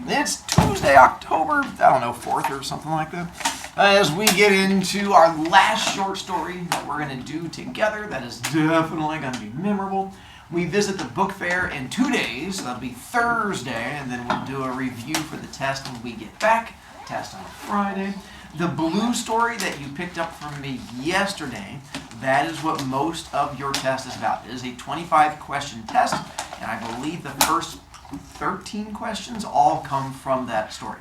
It's Tuesday, October, 4th or something like that. As we get into our last short story that we're going to do together, that is definitely going to be memorable. We visit the book fair in 2 days. So that'll be Thursday, and then we'll do a review for the test when we get back. Test on Friday. The blue story that you picked up from me yesterday, that is what most of your test is about. It is a 25-question test, and I believe the first 13 questions all come from that story.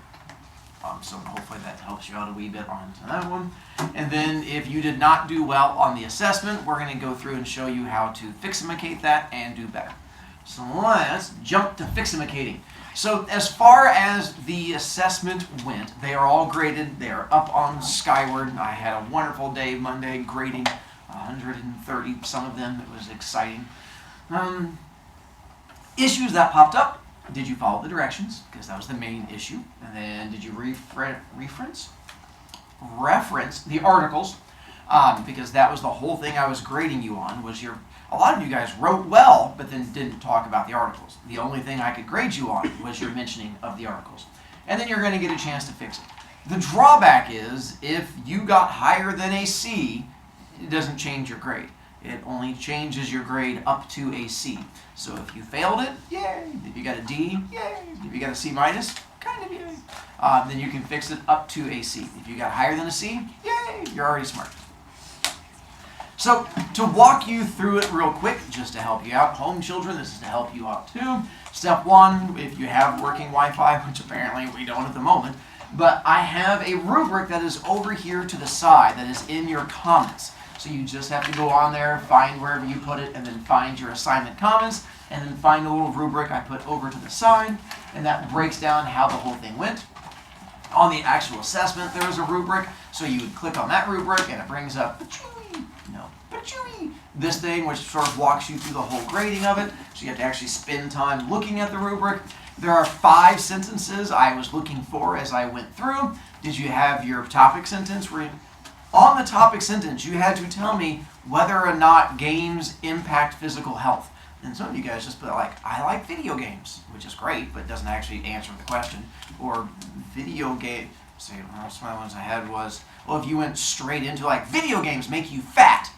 So hopefully that helps you out a wee bit on that one. And then if you did not do well on the assessment, we're going to go through and show you how to fiximicate that and do better. So let's jump to fiximicating. So as far as the assessment went, they are all graded. They are up on Skyward. I had a wonderful day Monday grading 130, some of them. It was exciting. Issues that popped up. Did you follow the directions? Because that was the main issue. And then did you reference the articles? Because that was the whole thing I was grading you on. Was a lot of you guys wrote well, but then didn't talk about the articles. The only thing I could grade you on was your mentioning of the articles. And then you're going to get a chance to fix it. The drawback is if you got higher than a C, it doesn't change your grade. It only changes your grade up to a C. So if you failed it, yay. If you got a D, yay. If you got a C minus, kind of yay. Then you can fix it up to a C. If you got higher than a C, yay, you're already smart. So to walk you through it real quick, just to help you out, home children, this is to help you out too. Step one, if you have working Wi-Fi, which apparently we don't at the moment, but I have a rubric that is over here to the side that is in your comments. So you just have to go on there, find wherever you put it, and then find your assignment comments, and then find the little rubric I put over to the side, and that breaks down how the whole thing went. On the actual assessment, there is a rubric, so you would click on that rubric, and it brings up this thing, which sort of walks you through the whole grading of it, so you have to actually spend time looking at the rubric. There are 5 sentences I was looking for as I went through. Did you have your topic sentence? On the topic sentence, you had to tell me whether or not games impact physical health. And some of you guys just put like, I like video games, which is great, but doesn't actually answer the question. Or video game, see, some of the ones I had was, well, if you went straight into like, video games make you fat.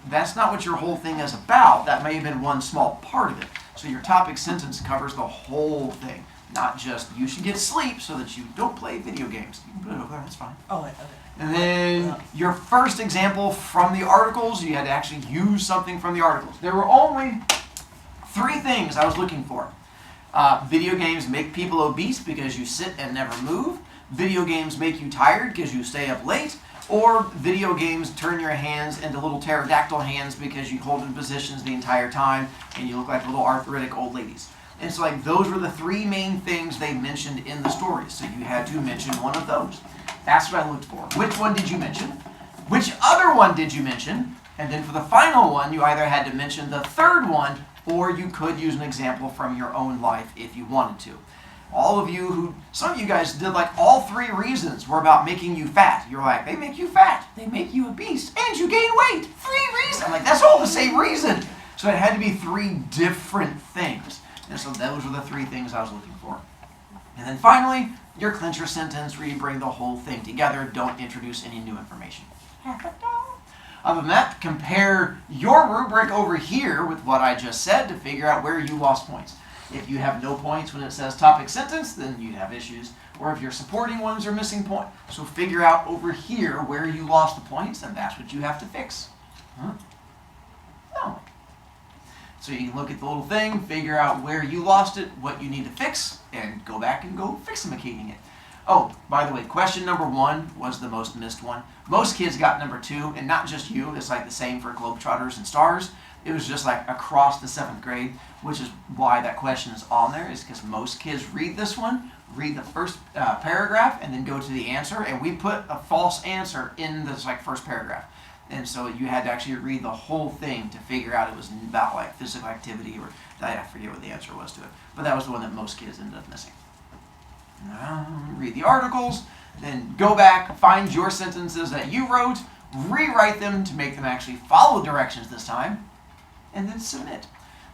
That's not what your whole thing is about. That may have been one small part of it. So your topic sentence covers the whole thing. Not just, you should get sleep so that you don't play video games. You can put it over there, that's fine. Oh, okay. And then your first example from the articles, you had to actually use something from the articles. There were only 3 things I was looking for. Video games make people obese because you sit and never move. Video games make you tired because you stay up late. Or video games turn your hands into little pterodactyl hands because you hold in positions the entire time and you look like little arthritic old ladies. And so like those were the 3 main things they mentioned in the stories. So you had to mention one of those. That's what I looked for. Which one did you mention? Which other one did you mention? And then for the final one, you either had to mention the 3rd one, or you could use an example from your own life if you wanted to. All of you some of you guys did like all 3 reasons were about making you fat. You're like, they make you fat, they make you obese, and you gain weight. 3 reasons. I'm like, that's all the same reason. So it had to be 3 different things. And so those were the 3 things I was looking for. And then finally, your clincher sentence where you bring the whole thing together, don't introduce any new information. Other than that, compare your rubric over here with what I just said to figure out where you lost points. If you have no points when it says topic sentence, then you'd have issues. Or if your supporting ones are missing points. So figure out over here where you lost the points, and that's what you have to fix. Huh? No. So you can look at the little thing, figure out where you lost it, what you need to fix, and go back and go fiximicating it. Oh, by the way, question number 1 was the most missed one. Most kids got number 2, and not just you. It's like the same for Globetrotters and Stars. It was just like across the 7th grade, which is why that question is on there, is because most kids read this one, read the first paragraph, and then go to the answer, and we put a false answer in this like first paragraph. And so you had to actually read the whole thing to figure out it was about like physical activity, or I forget what the answer was to it. But that was the one that most kids ended up missing. Read the articles, then go back, find your sentences that you wrote, rewrite them to make them actually follow directions this time, and then submit.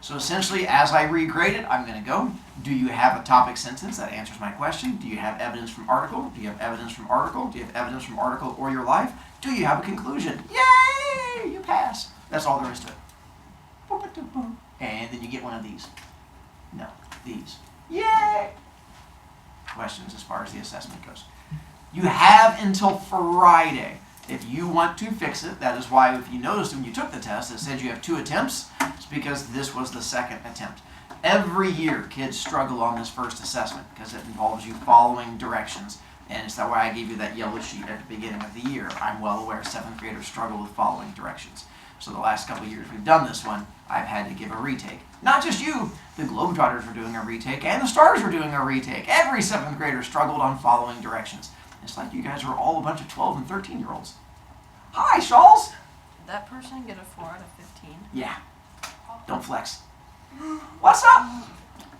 So essentially, as I regrade it, I'm going to go, do you have a topic sentence that answers my question? Do you have evidence from article? Do you have evidence from article? Do you have evidence from article or your life? Do you have a conclusion? Yay! You pass. That's all there is to it. And then you get one of these. No, these. Yay! Questions as far as the assessment goes. You have until Friday. If you want to fix it, that is why if you noticed when you took the test, it said you have 2 attempts. It's because this was the second attempt. Every year, kids struggle on this first assessment because it involves you following directions. And it's that why I gave you that yellow sheet at the beginning of the year. I'm well aware 7th graders struggle with following directions. So the last couple of years we've done this one, I've had to give a retake. Not just you, the Globetrotters were doing a retake and the Stars were doing a retake. Every 7th grader struggled on following directions. It's like you guys are all a bunch of 12 and 13-year-olds. Hi, Shawls. Did that person get a 4 out of 15? Yeah. Don't flex. What's up?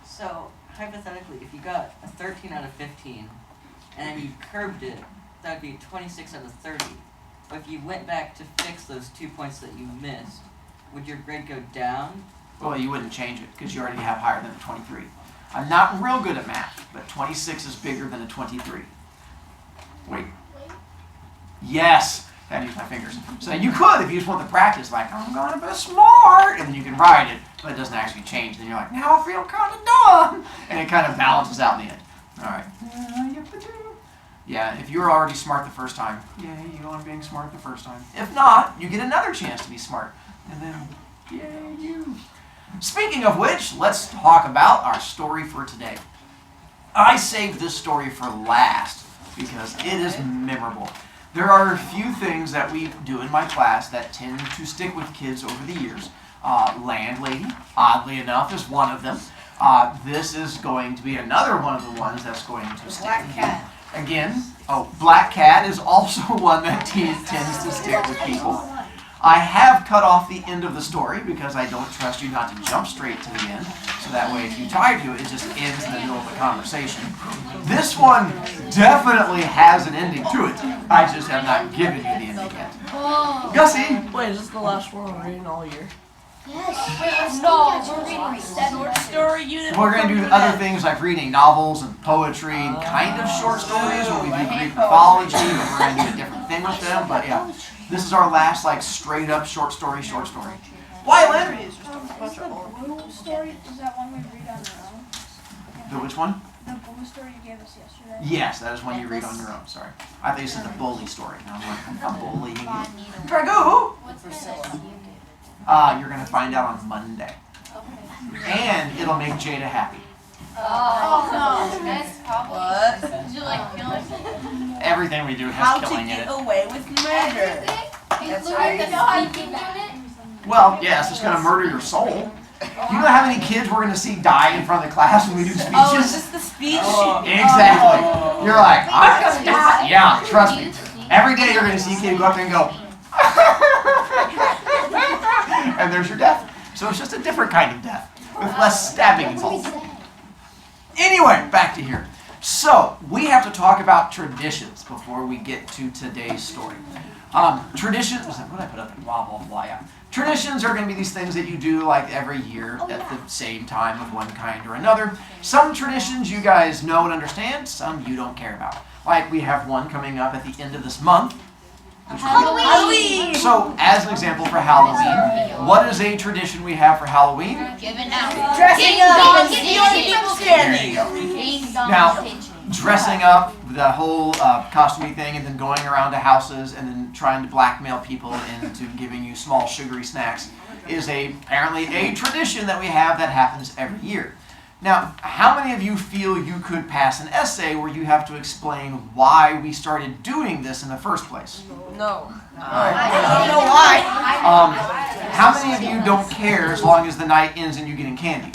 So, hypothetically, if you got a 13 out of 15, and then you curbed it, that would be 26 out of 30. But if you went back to fix those 2 points that you missed, would your grade go down? Well, you wouldn't change it because you already have higher than a 23. I'm not real good at math, but 26 is bigger than a 23. Wait. Yes. I had to use my fingers. So you could, if you just want the practice, like, I'm going to be smart, and then you can write it, but it doesn't actually change. Then you're like, now I feel kind of dumb. And it kind of balances out in the end. All right. Yeah, if you were already smart the first time, yay, you go on being smart the first time. If not, you get another chance to be smart. And then, yay, you. Speaking of which, let's talk about our story for today. I saved this story for last because it is memorable. There are a few things that we do in my class that tend to stick with kids over the years. Landlady, oddly enough, is one of them. This is going to be another one of the ones that's going to stick with you. Again, Black Cat is also one that tends to stick with people. I have cut off the end of the story because I don't trust you not to jump straight to the end. So that way, if you try to, it just ends in the middle of the conversation. This one definitely has an ending to it. I just have not given you the ending yet. Gussie! Wait, is this the last one we're reading all year? Yes. No, we're reading Short story unit. We're going to do other things like reading novels and poetry and kind of short stories where we do Greek mythology, and we're going to do a different thing with them. But yeah, this is our last like straight up short story. Wyland! Is the blue story, is that one we read on our own? The which one? The blue story you gave us yesterday? Yes, that is one you read on your own. Sorry. I thought you said the bully story. And I'm like, I'm bullying you. Drago! You're going to find out on Monday. And it'll make Jada happy. Oh, no. That's probably. What? Did you like killing? Everything we do has How to killing in get it. away with murder. That's right. Well, yes, it's going to murder your soul. You know how many kids we're going to see die in front of the class when we do speeches? Oh, is this the speech? Exactly. You're like, yeah, trust me. Every day you're going to see a kid go up there and go, and there's your death. So it's just a different kind of death with less stabbing involved. Anyway, back to here. So we have to talk about traditions before we get to today's story. Traditions, what did I put up there? Blah, blah, blah, yeah. Traditions are going to be these things that you do like every year at the same time of one kind or another. Some traditions you guys know and understand, some you don't care about. Like we have one coming up at the end of this month. Halloween! So, as an example for Halloween, what is a tradition we have for Halloween? Giving out. Dressing up and stealing people's There you candy. go. Now, dressing up, the whole costumey thing, and then going around to houses and then trying to blackmail people into giving you small sugary snacks is apparently a tradition that we have that happens every year. Now, how many of you feel you could pass an essay where you have to explain why we started doing this in the first place? No. I don't know why. How many of you don't care as long as the night ends and you getting candy?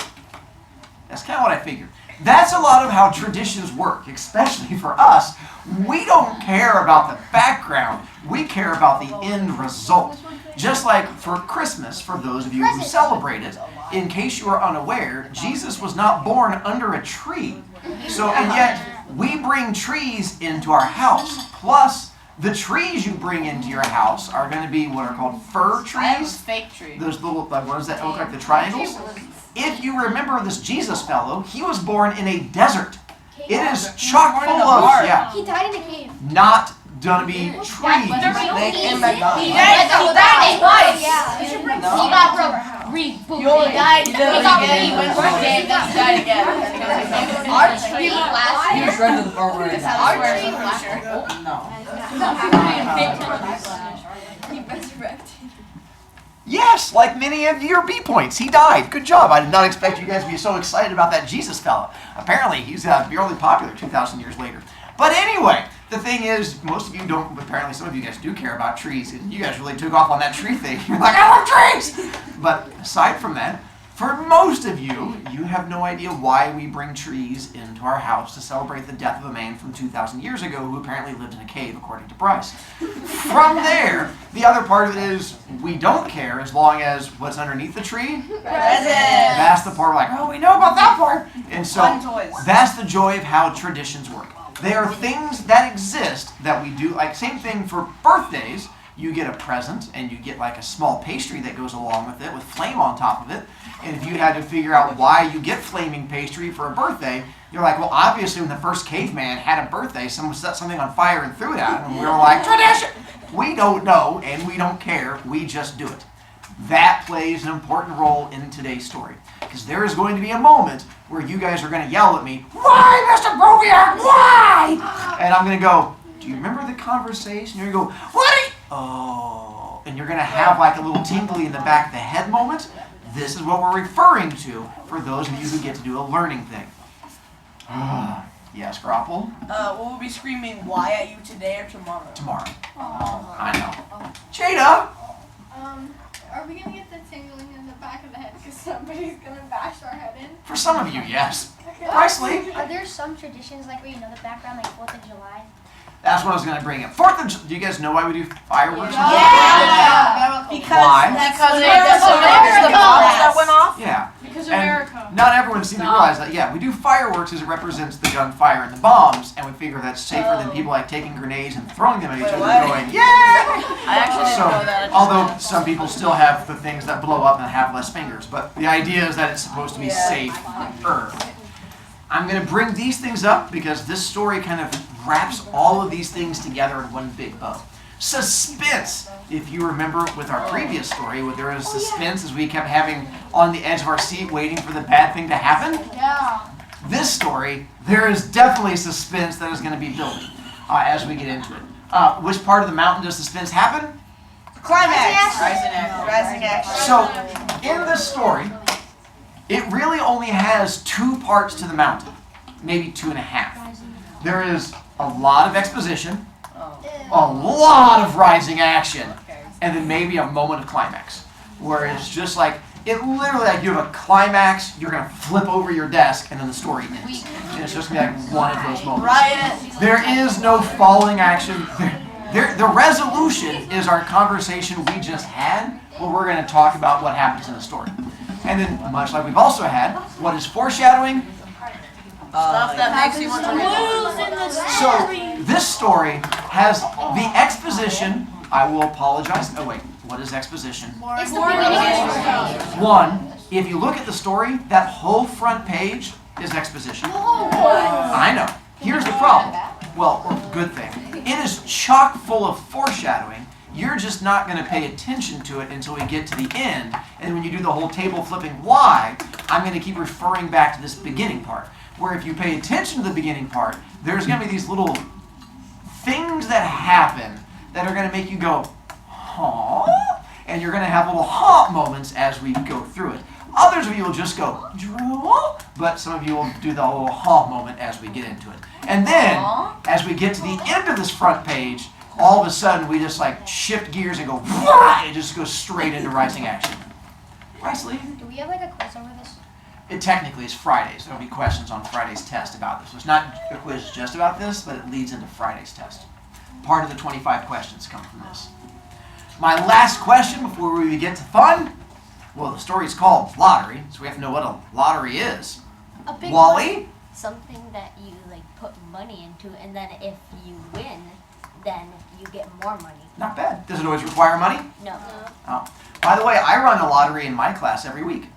That's kind of what I figured. That's a lot of how traditions work, especially for us. We don't care about the background. We care about the end result. Just like for Christmas, for those of you who celebrate it, in case you are unaware, Jesus was not born under a tree. So, and yet, we bring trees into our house. Plus, the trees you bring into your house are going to be what are called fir I have a trees. fake tree. Those little, what is that, look like the triangles? If you remember this Jesus fellow, he was born in a desert. It is chock full of, yeah, He died in a cave. not gonna be trees. He died twice. Yeah. He got reboot. He died. He went for a game, then he died again. Our tree last He year. was right to the part where it Our tree last year. No. He resurrected. Yes, like many of your B points, he died. Good job. I did not expect you guys to be so excited about that Jesus fella. Apparently, he's barely popular 2,000 years later. But anyway, the thing is, most of you don't, apparently some of you guys do care about trees. And you guys really took off on that tree thing. You're like, I love trees! But aside from that, for most of you, you have no idea why we bring trees into our house to celebrate the death of a man from 2,000 years ago who apparently lived in a cave, according to Bryce. From there, the other part of it is we don't care as long as what's underneath the tree. That's the part we're like, oh, we know about that part. And so that's the joy of how traditions work. They are things that exist that we do, like same thing for birthdays. You get a present and you get like a small pastry that goes along with it with flame on top of it. And if you had to figure out why you get flaming pastry for a birthday, you're like, well, obviously when the first caveman had a birthday, someone set something on fire and threw it at him. And we were like, tradition! We don't know and we don't care. We just do it. That plays an important role in today's story. Because there is going to be a moment where you guys are going to yell at me, why, Mr. Brovicast, why? And I'm going to go, do you remember the conversation? You're going to go, what are you? Oh. And you're going to have like a little tingly in the back of the head moment. This is what we're referring to for those of you who get to do a learning thing. Yes, Grapple? Will we be screaming why at you today or tomorrow? Tomorrow. I know. Jada! Are we gonna get the tingling in the back of the head because somebody's gonna bash our head in? For some of you, yes. Presley? Are there some traditions like where you know the background, like 4th of July? That's what I was going to bring up. 4th of July. Do you guys know why we do fireworks? Yeah. Why? Because the bombs that went off. Yeah. Because And America. not everyone seems to realize that. Yeah, we do fireworks as it represents the gunfire and the bombs, and we figure that's safer than people like taking grenades and throwing them at each other and going, yeah! I actually didn't know that. Although some people still have the things that blow up and have less fingers, but the idea is that it's supposed to be safer. I'm going to bring these things up because this story kind of wraps all of these things together in one big bow. Suspense. If you remember with our previous story, where there was suspense as we kept having on the edge of our seat waiting for the bad thing to happen. Yeah. This story, there is definitely suspense that is going to be building as we get into it. Which part of the mountain does suspense happen? Climax. Rising action. So, in this story, it really only has 2 parts to the mountain, maybe 2.5. There is a lot of exposition, a lot of rising action, and then maybe a moment of climax, where it's just like, it literally, like you have a climax, you're going to flip over your desk, and then the story ends. And it's just going to be like one of those moments. There is no falling action. The resolution is our conversation we just had, where we're going to talk about what happens in the story. And then, much like we've also had, what is foreshadowing? Stuff that makes you want to So, this story has the exposition. I will apologize. Oh, wait. What is exposition? It's the beginning. One, if you look at the story, that whole front page is exposition. I know. Here's the problem. Well, or good thing. It is chock full of foreshadowing. You're just not going to pay attention to it until we get to the end. And when you do the whole table flipping why, I'm going to keep referring back to this beginning part. Where if you pay attention to the beginning part, there's going to be these little things that happen that are going to make you go, huh? And you're going to have little huh moments as we go through it. Others of you will just go, draw, but some of you will do the little huh moment as we get into it. And then, as we get to the end of this front page, all of a sudden we just like shift gears and go, it just goes straight into rising action. Presley? Do we have like a quiz over this? It technically is Fridays. There will be questions on Friday's test about this. So it's not a quiz just about this, but it leads into Friday's test. Part of the 25 questions come from this. My last question before we get to fun. Well, the story's called Lottery, so we have to know what a lottery is. A big Wally? Something that you like put money into, and then if you win, then you get more money. Not bad. Does it always require money? No. Oh. By the way, I run a lottery in my class every week.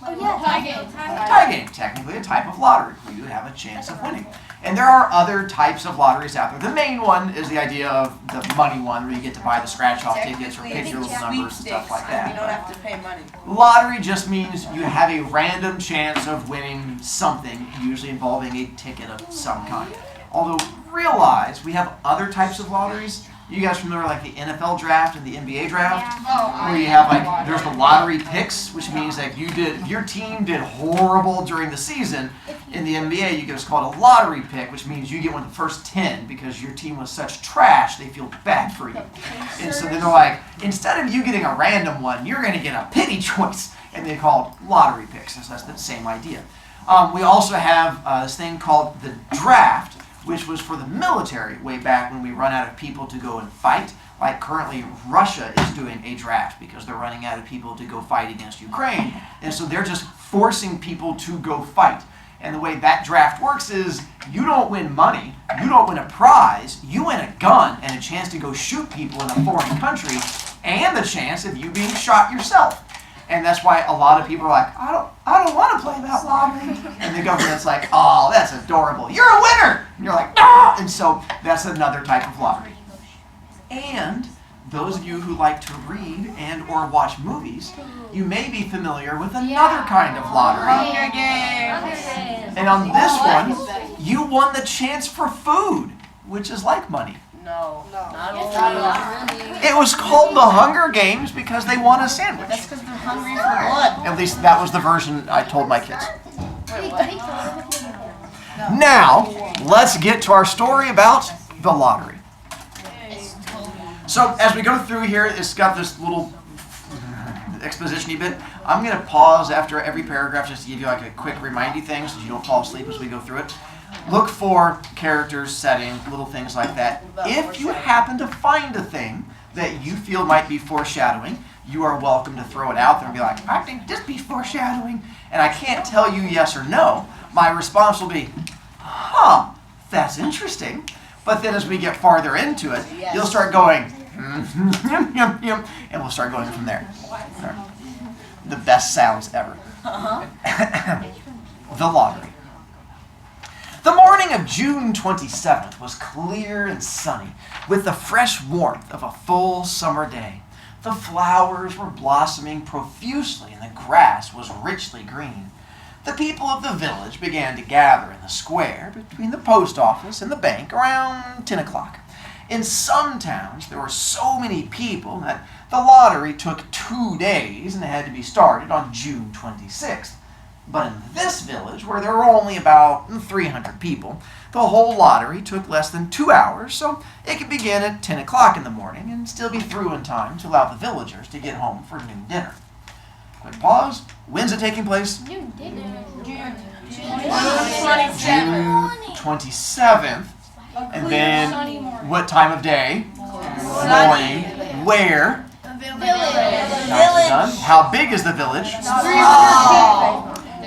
Tie game, technically a type of lottery where you have a chance of winning. And there are other types of lotteries out there. The main one is the idea of the money one, where you get to buy the scratch-off tickets or pick your little numbers and stuff like that. You don't have to pay money. Lottery just means you have a random chance of winning something, usually involving a ticket of some kind. Although, realize we have other types of lotteries. You guys remember like the NFL draft and the NBA draft? Where you have like, there's the lottery picks, which means that your team did horrible during the season. In the NBA, you get what's called a lottery pick, which means you get one of the first 10 because your team was such trash, they feel bad for you. And so then they're like, instead of you getting a random one, you're going to get a pity choice. And they call it lottery picks, so that's the same idea. We also have this thing called the draft, which was for the military way back when we run out of people to go and fight. Like currently Russia is doing a draft because they're running out of people to go fight against Ukraine. And so they're just forcing people to go fight. And the way that draft works is you don't win money, you don't win a prize, you win a gun and a chance to go shoot people in a foreign country and the chance of you being shot yourself. And that's why a lot of people are like, I don't want to play that lottery. And the government's like, oh, that's adorable. You're a winner. And you're like, ah! And so that's another type of lottery. And those of you who like to read and or watch movies, you may be familiar with another kind of lottery. Hunger Games. And on this one, you won the chance for food, which is like money. No, not really. It was called the Hunger Games because they won a sandwich. That's because they're hungry for blood. At least that was the version I told my kids. Wait, what? Now, let's get to our story about the lottery. So, as we go through here, it's got this little exposition-y bit. I'm going to pause after every paragraph just to give you like a quick remind you thing so you don't fall asleep as we go through it. Look for characters, setting, little things like that. If you happen to find a thing that you feel might be foreshadowing, you are welcome to throw it out there and be like, I think this be foreshadowing. And I can't tell you yes or no. My response will be, huh, that's interesting. But then as we get farther into it, you'll start going, and we'll start going from there. The best sounds ever. The lottery. The morning of June 27th was clear and sunny, with the fresh warmth of a full summer day. The flowers were blossoming profusely and the grass was richly green. The people of the village began to gather in the square between the post office and the bank around 10 o'clock. In some towns, there were so many people that the lottery took 2 days and had to be started on June 26th. But in this village, where there were only about 300 people, the whole lottery took less than 2 hours, so it could begin at 10 o'clock in the morning and still be through in time to allow the villagers to get home for noon dinner. Quick pause. When's it taking place? Noon dinner. June June 27th. And then what time of day? Morning. Where? Nicely done. How big is the village?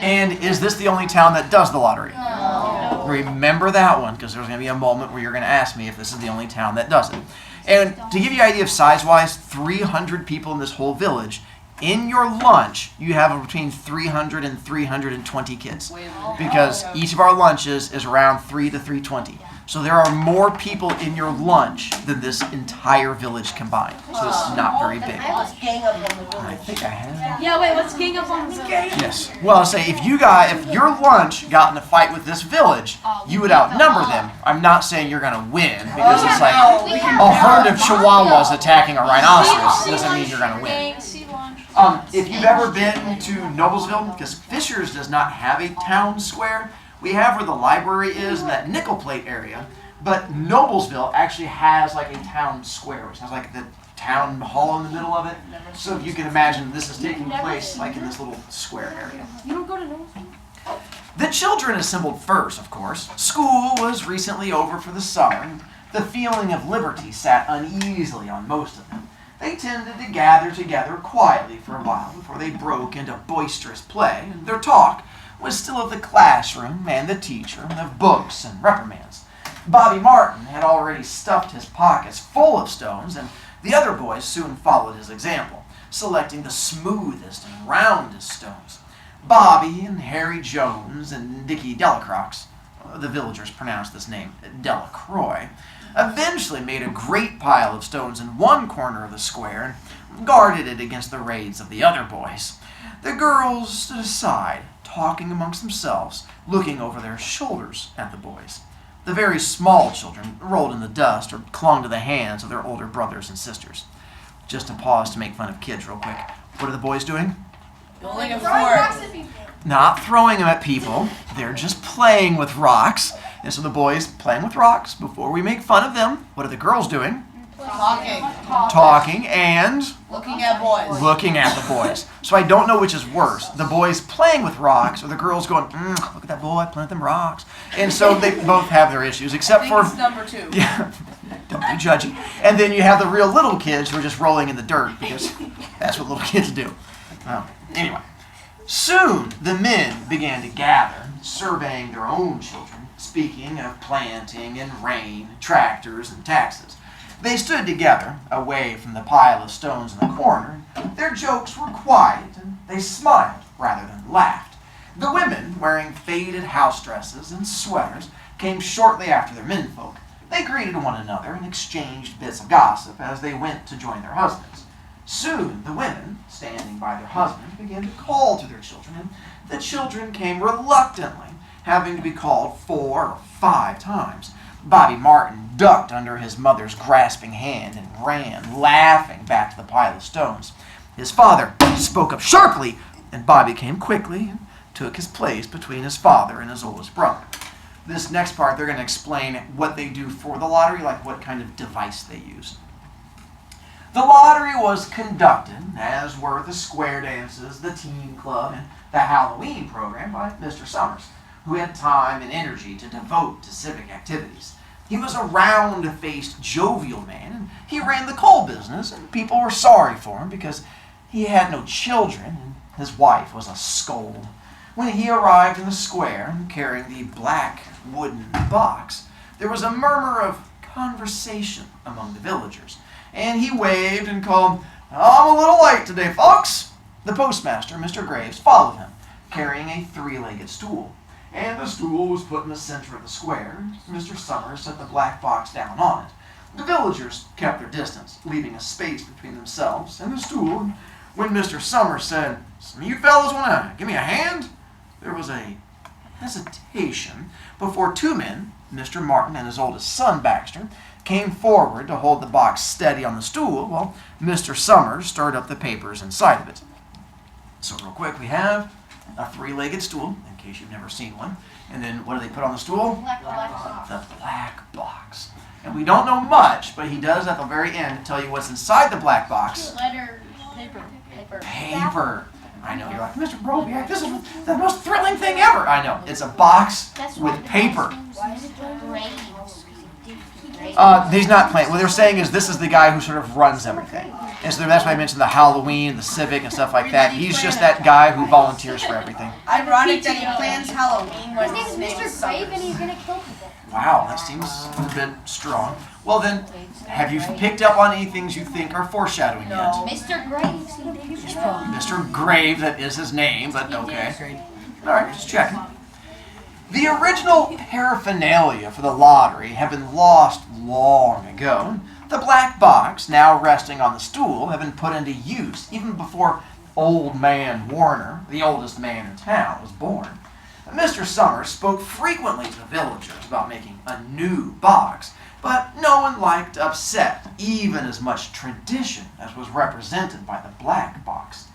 And is this the only town that does the lottery? No. Remember that one, because there's going to be a moment where you're going to ask me if this is the only town that does it. And to give you an idea of size-wise, 300 people in this whole village. In your lunch, you have between 300 and 320 kids. Because each of our lunches is around 3 to 320. So there are more people in your lunch than this entire village combined. So it's not very big. I think I have. Yeah, wait, what's gang up on the Yes. Well, I'll say if your lunch got in a fight with this village, you would outnumber them. I'm not saying you're gonna win because it's like a herd of chihuahuas attacking a rhinoceros. It doesn't mean you're gonna win. If you've ever been to Noblesville, because Fishers does not have a town square, we have where the library is in that nickel plate area, but Noblesville actually has like a town square, which has like the town hall in the middle of it. So if you can imagine, this is taking place like in this little square area. You don't go to Noblesville? The children assembled first, of course. School was recently over for the summer, and the feeling of liberty sat uneasily on most of them. They tended to gather together quietly for a while before they broke into boisterous play, and their talk was still of the classroom and the teacher, and of books and reprimands. Bobby Martin had already stuffed his pockets full of stones, and the other boys soon followed his example, selecting the smoothest and roundest stones. Bobby and Harry Jones and Dickie Delacroix, the villagers pronounced this name Delacroix, eventually made a great pile of stones in one corner of the square and guarded it against the raids of the other boys. The girls stood aside, talking amongst themselves, looking over their shoulders at the boys. The very small children rolled in the dust or clung to the hands of their older brothers and sisters. Just to pause to make fun of kids real quick. What are the boys doing? Building a Throwing rocks fort. at people. Not throwing them at people. They're just playing with rocks. And so the boys playing with rocks. Before we make fun of them, what are the girls doing? Talking. Talking and Looking at boys. looking at the boys. So I don't know which is worse. The boys playing with rocks or the girls going, look at that boy playing with them rocks. And so they both have their issues, I except think for... it's number 2. Yeah, don't be judgy. And then you have the real little kids who are just rolling in the dirt because that's what little kids do. Anyway, soon the men began to gather, surveying their own children, speaking of planting and rain, tractors and taxes. They stood together, away from the pile of stones in the corner. Their jokes were quiet, and they smiled rather than laughed. The women, wearing faded house dresses and sweaters, came shortly after their menfolk. They greeted one another and exchanged bits of gossip as they went to join their husbands. Soon the women, standing by their husbands, began to call to their children, and the children came reluctantly, having to be called 4 or 5 times. Bobby Martin ducked under his mother's grasping hand and ran, laughing, back to the pile of stones. His father spoke up sharply, and Bobby came quickly and took his place between his father and his oldest brother. This next part, they're going to explain what they do for the lottery, like what kind of device they use. The lottery was conducted, as were the square dances, the teen club, and the Halloween program by Mr. Summers, who had time and energy to devote to civic activities. He was a round-faced, jovial man, and he ran the coal business, and people were sorry for him because he had no children, and his wife was a scold. When he arrived in the square, carrying the black wooden box, there was a murmur of conversation among the villagers, and he waved and called, "I'm a little late today, folks." The postmaster, Mr. Graves, followed him, carrying a 3-legged stool. And the stool was put in the center of the square. Mr. Summers set the black box down on it. The villagers kept their distance, leaving a space between themselves and the stool. And when Mr. Summers said, "Some of you fellows want to give me a hand?" there was a hesitation before 2 men, Mr. Martin and his oldest son, Baxter, came forward to hold the box steady on the stool while Mr. Summers stirred up the papers inside of it. So real quick, we have a 3-legged stool, in case you've never seen one. And then what do they put on the stool? Black box. The black box. And we don't know much, but he does at the very end tell you what's inside the black box. Letter, paper. Paper. I know, you're like, Mr. Brovicast, this is the most thrilling thing ever. I know, it's a box with paper. He's not playing. What they're saying is this is the guy who sort of runs everything. And so that's why I mentioned the Halloween, the civic, and stuff like that. He's just that guy who volunteers for everything. Ironic that he plans Halloween when His his name name is is Mr. Grave and Summers. he's gonna kill people. Wow, that seems a bit strong. Well then, have you picked up on any things you think are foreshadowing yet? No. Mr. Graves. Mr. Grave, that is his name, but okay. Alright, just checking. The original paraphernalia for the lottery had been lost long ago. The black box, now resting on the stool, had been put into use even before Old Man Warner, the oldest man in town, was born. Mr. Summers spoke frequently to the villagers about making a new box, but no one liked to upset even as much tradition as was represented by the black box.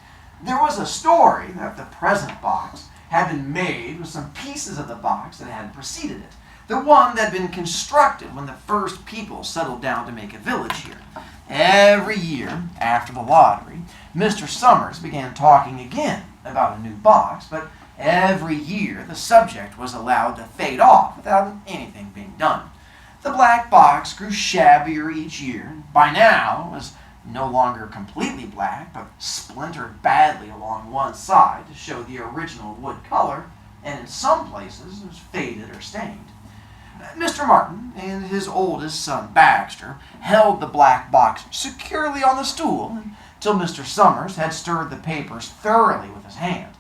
There was a story that the present box had been made with some pieces of the box that had preceded it, the one that had been constructed when the first people settled down to make a village here. Every year after the lottery, Mr. Summers began talking again about a new box, but every year the subject was allowed to fade off without anything being done. The black box grew shabbier each year, and by now it was no longer completely black, but splintered badly along one side to show the original wood color, and in some places it was faded or stained. Mr. Martin and his oldest son, Baxter, held the black box securely on the stool until Mr. Summers had stirred the papers thoroughly with his hand.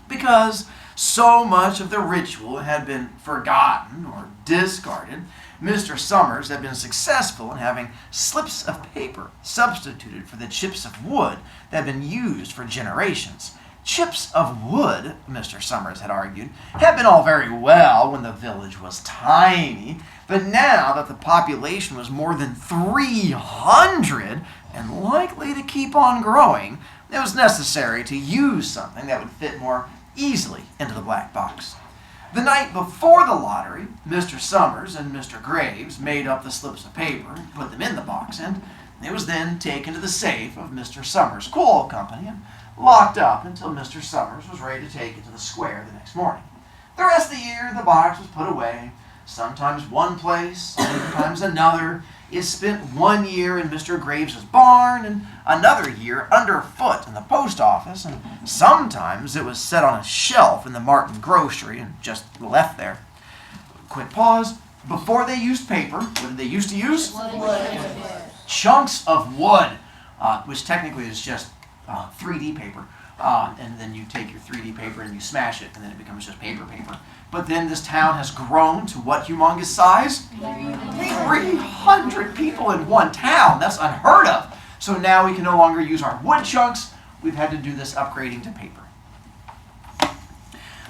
Because so much of the ritual had been forgotten or discarded, Mr. Summers had been successful in having slips of paper substituted for the chips of wood that had been used for generations. Chips of wood, Mr. Summers had argued, had been all very well when the village was tiny, but now that the population was more than 300 and likely to keep on growing, it was necessary to use something that would fit more easily into the black box. The night before the lottery, Mr. Summers and Mr. Graves made up the slips of paper and put them in the box, and it was then taken to the safe of Mr. Summers' coal company and locked up until Mr. Summers was ready to take it to the square the next morning. The rest of the year, the box was put away, sometimes one place, sometimes another. It spent 1 year in Mr. Graves' barn and another year underfoot in the post office, and sometimes it was set on a shelf in the Martin grocery and just left there. Quick pause. Before they used paper, what did they used to use? Wood. Chunks of wood, which technically is just 3D paper. And then you take your 3D paper and you smash it, and then it becomes just paper. But then this town has grown to what humongous size? 300 people in one town. That's unheard of. So now we can no longer use our wood chunks. We've had to do this upgrading to paper.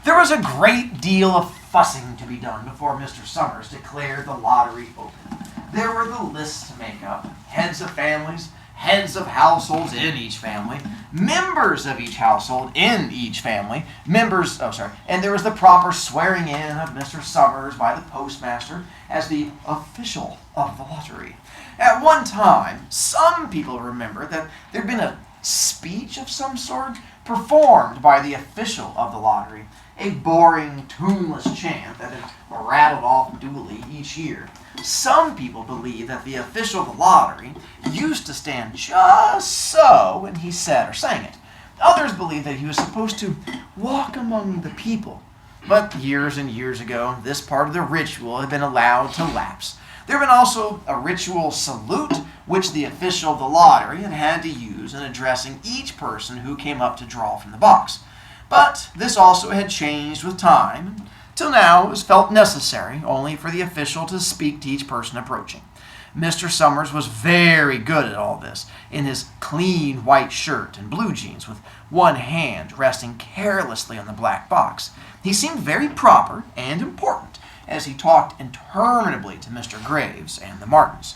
There was a great deal of fussing to be done before Mr. Summers declared the lottery open. There were the lists to make up, heads of families, heads of households in each family, members of each household in each family, and there was the proper swearing in of Mr. Summers by the postmaster as the official of the lottery. At one time, some people remember that there had been a speech of some sort performed by the official of the lottery, a boring, tuneless chant that had rattled off duly each year. Some people believe that the official of the lottery used to stand just so when he said or sang it. Others believe that he was supposed to walk among the people. But years and years ago, this part of the ritual had been allowed to lapse. There had been also a ritual salute, which the official of the lottery had to use in addressing each person who came up to draw from the box. But this also had changed with time. Till now, it was felt necessary only for the official to speak to each person approaching. Mr. Summers was very good at all this, in his clean white shirt and blue jeans, with one hand resting carelessly on the black box. He seemed very proper and important as he talked interminably to Mr. Graves and the Martins.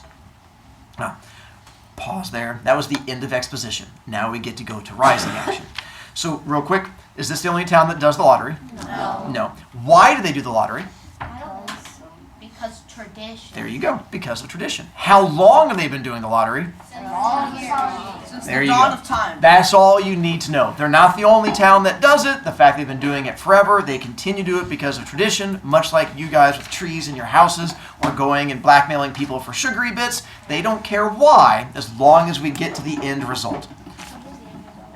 Now, pause there. That was the end of exposition. Now we get to go to rising action. So, real quick, is this the only town that does the lottery? No. Why do they do the lottery? Because tradition. There you go, because of tradition. How long have they been doing the lottery? Since There the you dawn go. of time. That's all you need to know. They're not the only town that does it. The fact they've been doing it forever, they continue to do it because of tradition, much like you guys with trees in your houses or going and blackmailing people for sugary bits. They don't care why, as long as we get to the end result.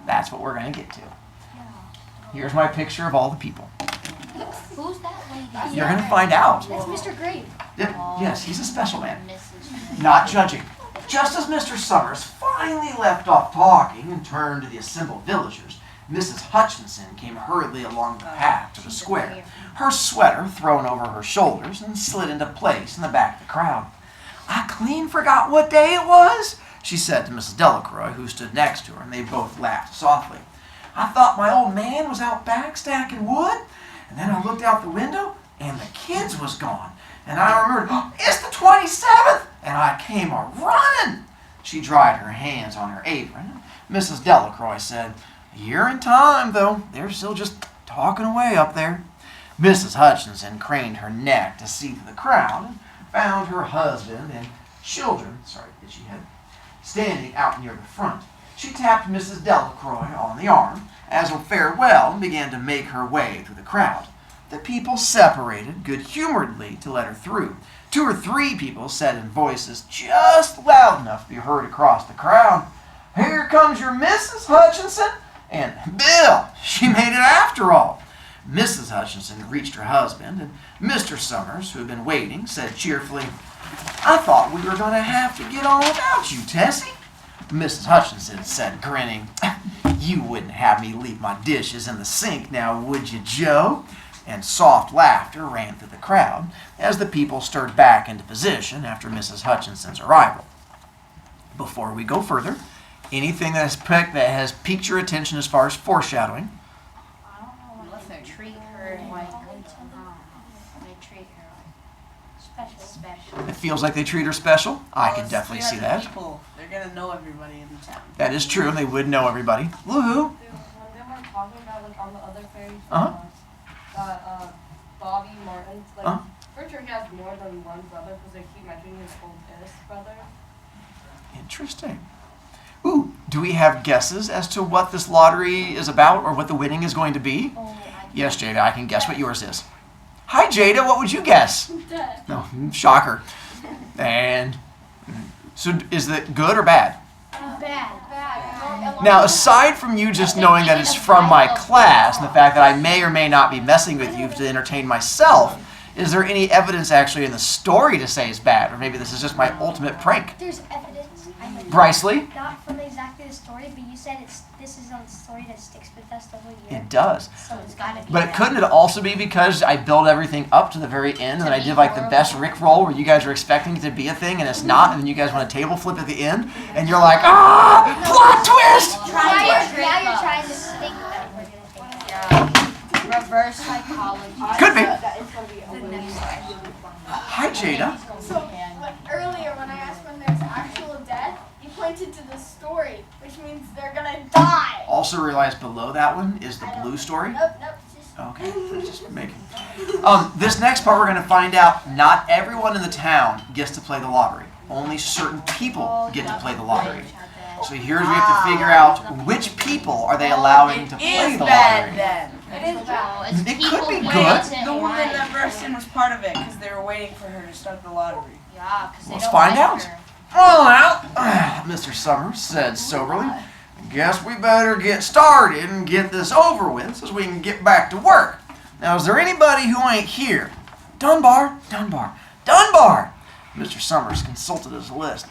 That's what we're going to get to. Here's my picture of all the people. Who's that lady? You're going to find out. That's Mr. Grape. Yes, he's a special man. Not judging. Just as Mr. Summers finally left off talking and turned to the assembled villagers, Mrs. Hutchinson came hurriedly along the path to the square, her sweater thrown over her shoulders and slid into place in the back of the crowd. "I clean forgot what day it was," she said to Mrs. Delacroix, who stood next to her, and they both laughed softly. "I thought my old man was out back stacking wood, and then I looked out the window, and the kids was gone. And I remembered, it's the 27th, and I came a-running." She dried her hands on her apron. Mrs. Delacroix said, "You're in time, though. They're still just talking away up there." Mrs. Hutchinson craned her neck to see through the crowd and found her husband and children, that she had, standing out near the front. She tapped Mrs. Delacroix on the arm as a farewell and began to make her way through the crowd. The people separated good-humoredly to let her through. 2 or 3 people said in voices just loud enough to be heard across the crowd, "Here comes your Mrs. Hutchinson," and "Bill, she made it after all." Mrs. Hutchinson reached her husband, and Mr. Summers, who had been waiting, said cheerfully, "I thought we were going to have to get on without you, Tessie." Mrs. Hutchinson said, grinning. "You wouldn't have me leave my dishes in the sink now, would you, Joe?" And soft laughter ran through the crowd as the people stirred back into position after Mrs. Hutchinson's arrival. Before we go further, anything that has piqued your attention as far as foreshadowing? They treat her like special. It feels like they treat her special. I can definitely see that. People, they're gonna know everybody in the town. That is true, and they would know everybody. Woohoo! When they were talking about like on the other fairy Uh-huh. Bobby Martin, like Uh-huh. pretty sure he has more than one brother because they keep mentioning his oldest brother. Interesting. Ooh, do we have guesses as to what this lottery is about or what the winning is going to be? Yes, Jada, I can guess what yours is. Hi, Jada, what would you guess? No, shocker. And so is it good or bad? Bad. Now, aside from you just knowing that it's from my class and the fact that I may or may not be messing with you to entertain myself, is there any evidence actually in the story to say it's bad? Or maybe this is just my ultimate prank? There's evidence. Brycely? Not from exactly the story, but you said this is a story that sticks with us the whole year. It does. So it's gotta be. But couldn't it also be because I build everything up to the very end and I did like the best Rick roll where you guys are expecting it to be a thing and it's not, and then you guys want a table flip at the end and you're like, ah, plot twist! Now you're trying to think that we're gonna think. Reverse psychology. Could be. That is gonna be a winning. Hi, Jada. So earlier when I asked when there's actual death, you pointed to the story, which means they're gonna die. Also realize below that one is the blue story. Nope, just Okay, just making. This next part we're going to find out not everyone in the town gets to play the lottery. Only certain people get to play the lottery. So here's where we have to figure out which people are they allowing to play the lottery. Then. It is bad. It could be good. The woman that burst in was part of it because they were waiting for her to start the lottery. Yeah, because they Let's don't find like out. her. Well, now, Mr. Summers said soberly, "Guess we better get started and get this over with so we can get back to work. Now, is there anybody who ain't here? Dunbar, Dunbar, Dunbar!" Mr. Summers consulted his list.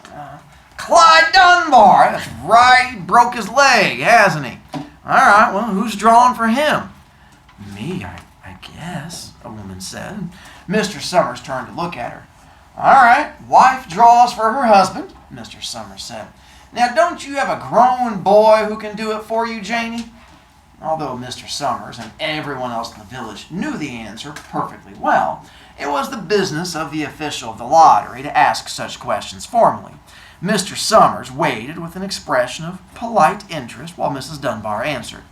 Clyde Dunbar! That's right, he broke his leg, hasn't he? All right, well, who's drawing for him? Me, I guess, a woman said. Mr. Summers turned to look at her. All right, wife draws for her husband, Mr. Summers said. Now, don't you have a grown boy who can do it for you, Janie? Although Mr. Summers and everyone else in the village knew the answer perfectly well, it was the business of the official of the lottery to ask such questions formally. Mr. Summers waited with an expression of polite interest while Mrs. Dunbar answered.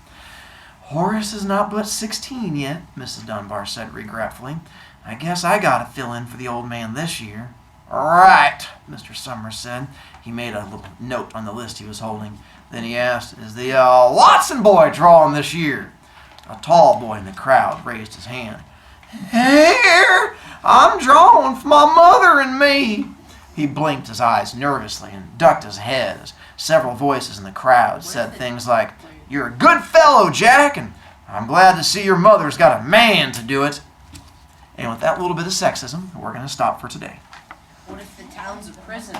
"Horace is not but 16 yet," Mrs. Dunbar said regretfully. "I guess I gotta fill in for the old man this year." "Right," Mr. Summers said. He made a little note on the list he was holding. Then he asked, "Is the Watson boy drawing this year?" A tall boy in the crowd raised his hand. "Here! I'm drawing for my mother and me." He blinked his eyes nervously and ducked his head as several voices in the crowd said things like, "You're a good fellow, Jack, and I'm glad to see your mother's got a man to do it." And with that little bit of sexism, we're going to stop for today. What if the town's a prison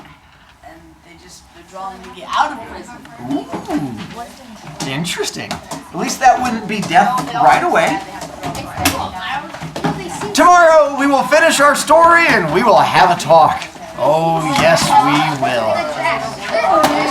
and they're drawing to get out of prison? Ooh, interesting. At least that wouldn't be death right away. Tomorrow we will finish our story and we will have a talk. Oh, yes, we will.